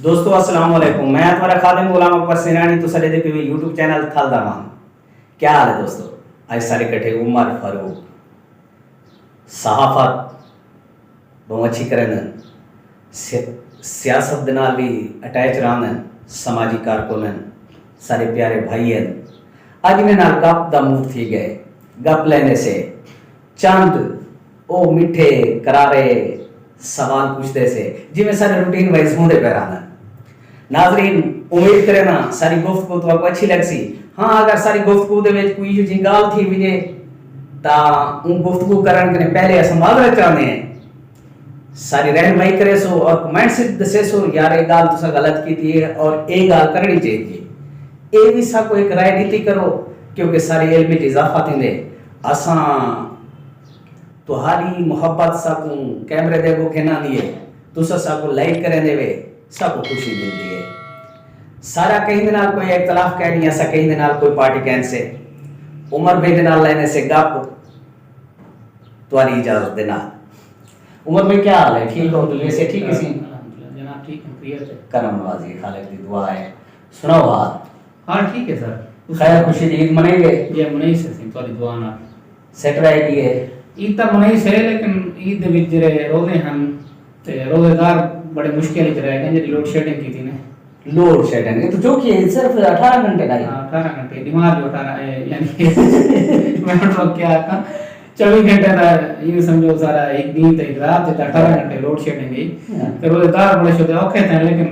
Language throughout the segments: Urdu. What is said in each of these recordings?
دوستو السلام علیکم، میں تمہارا خادم غلام اکبر سینانی تو سارے دیکھے ہوئے یوٹیوب چینل تھل دامان. کیا حال ہے دوستو؟ آج سارے کٹھے عمر فاروق صحافت بہت اچھی کرن سیاست دنال بھی اٹیچ رہن سماجی کارکنن سارے پیارے بھائی ہیں. آج میں نال گپ دا موڈ تھی گئے گپ لینے سے چند او میٹھے کرارے سوال پوچھتے سے جی میں سارے روٹین وائز ہوں دے پیرانا. ناظرین امید کرے نا ساری گفتگو تو آپ کو اچھی لگ سی. ہاں اگر ساری گفتگو دے وچ کوئی جی گال تھی وجے تا ان گفتگو کرن کے پہلے اس معذرت چاہتے ہیں ساری رہنمائی کرے سو اور کمنٹ سے دسے سو یار یہ گال تسا غلط کی تھی اور یہ گال کرنی چاہیے. یہ بھی سا کو ایک رائے نیتی کرو کیونکہ ساری علم وچ اضافہ تھیں دے اساں تہاڈی محبت سا کو کیمرے دے کو کہنا دیے تسا سا کو لائک کریں دے وے سب کو خوشی ملتی ہے. سارا کہیں دنال کوئی اختلاف کہہ نہیں ایسا کہیں دنال کوئی پارٹی کہن سے عمر بھائی دنال لینے سے گپ تمہاری اجازت دینا. عمر بھائی کیا حال ہے؟ ٹھیک ہو؟ دل سے ٹھیک ہے سی؟ جناب ٹھیک ہے، خیریت ہے. کرم نوازی خالق دی دعا ہے. سناؤ بات. ہاں ٹھیک ہے سر. خیر خوشی دی عید منائی گئے؟ یہ منائی سے تمہاری دعا نال سیٹ رہے کی ہے. عید تا منائی سے لیکن عید دے وچ جڑے روزے ہن تے روزے دار بڑے مشکل وچ رہ گئے. جڑی لوڈ شیڈنگ کی تھی نا لوڈ شیڈنگ تو جو کہ صرف 18 گھنٹے کا ہی 18 گھنٹے دماغ جو 18 یعنی میں تو کیا کہا 24 گھنٹے کا یہ سمجھو سارا ایک دن تے رات تے 18 گھنٹے لوڈ شیڈنگ گئی تے روزے دار بڑے شدہ اوکھے تھے لیکن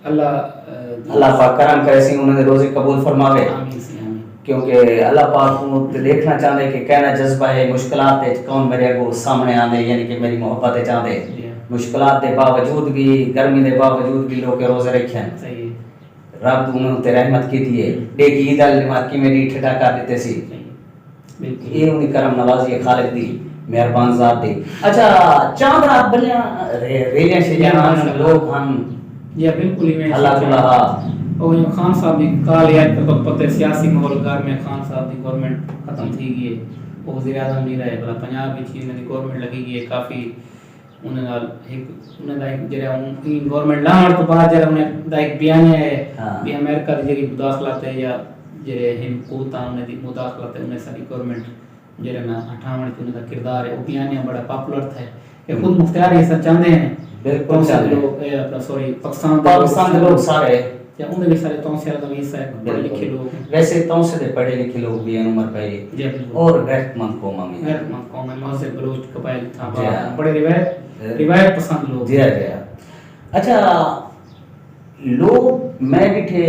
اللہ پاک کرم کرے سی انہوں نے روزے قبول فرماوے. آمین سی آمین. کیونکہ اللہ پاک کو دیکھنا چاہتے کہ کہنا جذبہ ہے مشکلات کون میرے کو سامنے آنے یعنی کہ میری محبت چاہتے مشکلات دے باوجود بھی گرمی دے باوجود بھی لوگ روزے رکھیں رب انہوں تے رحمت کی دیئے دیکھ عید النمات کی میری ٹھٹا کر دیتے سی. یہ انہی کرم نوازی خالق دی مہربان ذات دی. اچھا چاند رات بلیاں ریلیاں شیلیاں لوگ ہم یہ بالکل ہی میں اللہ تعالیٰ اور خان صاحب دی کال یاد کر پتہ سیاسی ماحول گھر میں خان صاحب دی گورنمنٹ ختم تھی گئی ہے. وہ وزیر اعظم نہیں رہے بلا پنجاب وچ ان دی گورنمنٹ لگی گئی ہے کافی انہاں نال انہاں دا ایک جڑا ان گورنمنٹ لاہور تو بعد جڑا انہاں دا ایک بیان ہے کہ امریکہ دی جڑی مداخلت ہے یا جڑے ہم کوتا انہاں دی مداخلت ہے انہاں ساری گورنمنٹ جڑا نا 58 انہاں دا کردار ہے وہ بیان بڑا پاپولر تھا کہ خود مختار یہ سب چاہتے ہیں بالکل لوگ اپنا سوری پاکستان کے لوگ سارے یا انہوں نے سارے تون سے ادویس ہے پڑھے لکھے لوگ ہیں. ویسے تون سے دے پڑھے لکھے لوگ بھی ہیں عمر بھائی اور غیرت مند قوم میں غیرت مند قوم میں مہذب بلوچ قبائل تھا بڑے روایت پسند لوگ. جی جی. اچھا لوگ میں بھی تھے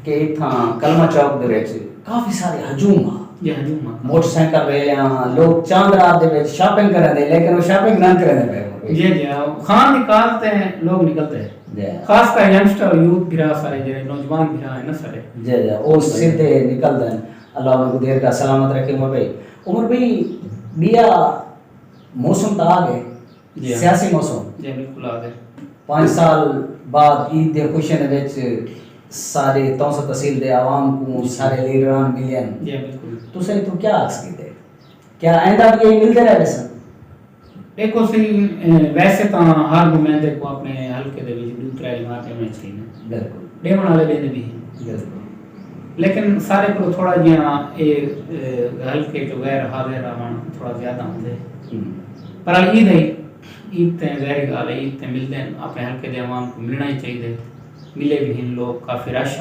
کہ تھا کلمہ چوک دے وچ کافی سارے ہجوم موٹر سائیکل ریلیاں لوگ چاند رات دے وچ شاپنگ کرن دے لیکن وہ شاپنگ نہ کرن دے. جی جی خان نکالتے ہیں لوگ نکلتے ہیں خاص کر ینگسٹر یوتھ بھرا سارے جو نوجوان بھرا ہیں نا سارے جی جی وہ سیدھے نکلتے ہیں. اللہ ان کو دیر کا سلامت رکھے. عمر بھائی بیا موسم تو آ گئے سیاسی موسم جی بالکل آ گئے 5 سال بعد عید دے خوشیاں دے وچ سارے 300 تحصیل دے عوام کو سارے لیڈران ملین. جی بالکل. تو صحیح تو کیا عکس کیتے کیا آئندہ بھی یہی ملتے رہے سن؟ دیکھو سی ویسے تو ہر نمائندے کو اپنے حلقے دے وچ دوسرا علاقے میں چاہیے بالکل ڈیون والے دے بھی بالکل لیکن سارے کو تھوڑا جہاں حلقے جو غیر حاضر رہن تھوڑا زیادہ ہوندے پر عید ہے عید تے ظاہر گل ہے عید تے ملتے ہیں اپنے حلقے دے عوام کو ملنا ہی چاہیے. ملے بھی ہیں لوگ کافی رش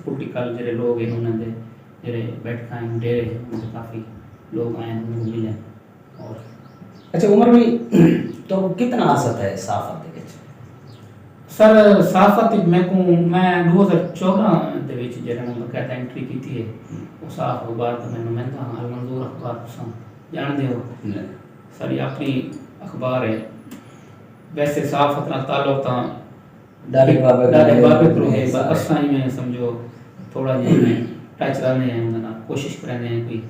پولیٹیکل جڑے لوگ ہیں انہوں نے جڑے بیٹھا ہیں ڈیرے ہیں کافی لوگ آئے ہیں ملے ہیں. اور اچھا عمر بھی تو کتنا آسط ہے صحافت دے وچ؟ سر صحافت میں 2014 دے وچ جڑا میں کہتا انٹری کیتی ہے وہ صاف اخبار دا میں نمائندہ ہاں المنظور اخبار تساں جان دے ہو سر یہ اپنی اخبار ہے. ویسے صحافت نال تعلق تاں ڈالے بابے کرو ہے اساں ہی میں سمجھو تھوڑا جہا میں ٹچ رہنے ہیں انہاں نال کوشش کرنے ہیں کوئی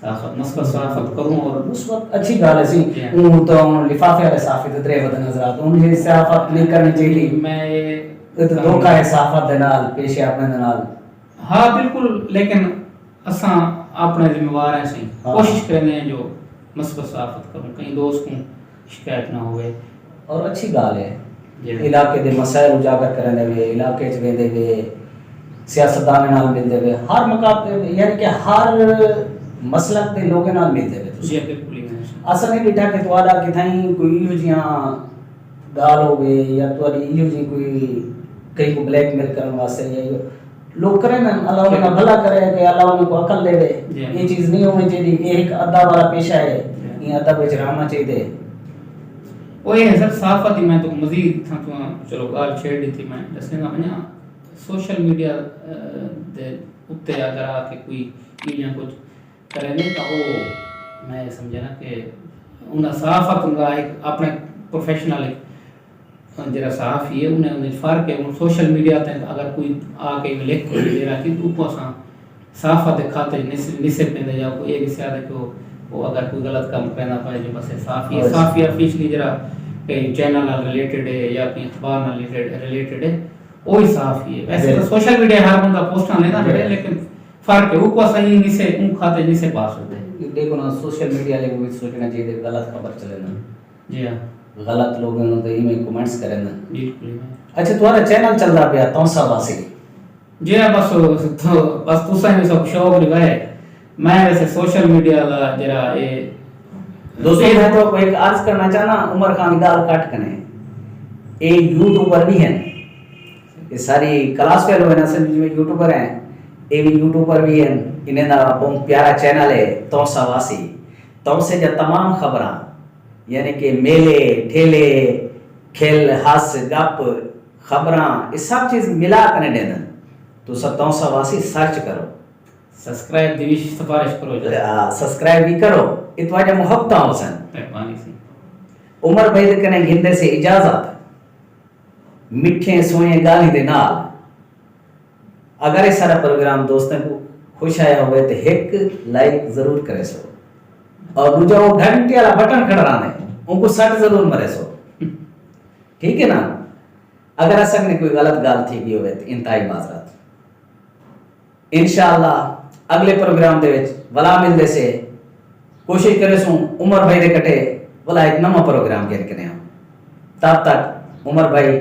صحافت مثبت صحافت کروں اور اس وقت اچھی گل ہے سی اون تو لفافے والے صحافی تے درے بدن نظرات ان جی صحافت نہیں کرنی چاہیے. میں یہ تو دھوکا ہے صحافت دے نال پیش اپنے دے نال. ہاں بالکل لیکن اساں اپنے ذمہ وار ہیں سی کوشش کرنے ہیں جو مثبت صحافت کروں کہیں دوست کو شکایت نہ ہوئے. اور اچھی گل ہے علاقے دے مسائل اجاگر کرنے ہوئے علاقے چ ویندے ہوئے سیاستدان نال ملدے ہوئے ہر مقام تے یعنی کہ ہر مسلک دے لوگوں نال ملدے ہوئے جی بالکل اصل نہیں بیٹھا کہ تواڈا کتھائیں کوئی ایو جیاں گال ہوئے یا تواڈی ایو جی کوئی کئی کو بلیک میل کرن واسطے یا لوگ کریں نا اللہ انہیں بھلا کرے کہ اللہ انہیں کو عقل دے دے یہ چیز نہیں ہونی چاہیے یہ ایک ادب والا پیشہ ہے یہ ادب وچ رہنا چاہیے وہ یہ سر صحافت میں تو مزید تھا تو چلو گال چھیڑ دی تھی میں دسنے کا بنیا سوشل میڈیا دے اتے اگر آ کے کوئی یا کچھ کرے نہیں تو وہ میں سمجھا نا کہ انہیں صحافت کا ایک اپنے پروفیشنل جرا صحافی ہے انہیں فرق ہے ان سوشل میڈیا تے اگر کوئی آ کے لکھ کو دے رہا کہ تو کو اساں صحافت دے کھاتے نسے پہ یا کوئی ایک زیادہ کہ وہ اگر کوئی غلط کام کرنا پائے جو بس صحافی ہے صحافی افیشلی جرا کہیں چینل نال ریلیٹڈ ہے یا کہیں اخبار نال ریلیٹڈ ہے وہی صحافی ہے ویسے تو سوشل میڈیا ہر بندہ پوسٹاں لینا پڑے لیکن فرق ہے وہ کو صحیح نسے ان کھاتے نسے پاس ہوتے ہیں دیکھو نا سوشل میڈیا لے کوئی سوچنا چاہیے غلط خبر چلے نا جی ہاں غلط لوگوں نے تو میں کمنٹس کریں نا بالکل اچھا تمہارا چینل چل رہا پیا تونسا واسی جی ہاں بس تساں میں سب شوق لگائے میں ویسے سوشل میڈیا لا جرا اے دوستوں میں تو ایک عرض کرنا چاہنا عمر خان گال کٹ کنے اے یوٹیوبر بھی ہیں یہ ساری کلاس فیلو ہیں نا سمجھ میں یوٹیوبر ہیں اے بھی یوٹیوبر بھی ہیں انہیں دا بہت پیارا چینل ہے تونسا واسی تونسے جا تمام خبراں یعنی کہ میلے ٹھیلے کھیل ہس گپ خبراں یہ سب چیز ملا کنے دینا تو سب تونسا واسی سرچ کرو سبسکرائب دی سفارش کرو سبسکرائب بھی کرو اتواجہ محبتاں ہو سن مہربانی سی عمر بھائی دے کنے گھندے سے اجازت میٹھے سوئیں گالی دے نال اگر یہ سارا پروگرام دوستوں کو خوش آیا ہوئے تو ایک لائک ضرور کرے سو اور دوجا وہ گھنٹے والا بٹن کھڑا ہے ان کو سٹ ضرور مرے سو ٹھیک ہے نا اگر اصل نے کوئی غلط گال تھی بھی ہوئے تو انتہائی معذرت انشاءاللہ اگلے پروگرام دے وچ ولا ملدے سے کوشش کرے سوں عمر بھائی دے کٹے ولا ایک نواں پروگرام گھر کنے ہوں تب تک عمر بھائی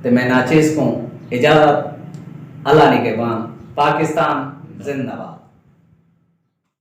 تے میں ناچیز کو اجازت اللہ نے کے بان پاکستان زندہ باد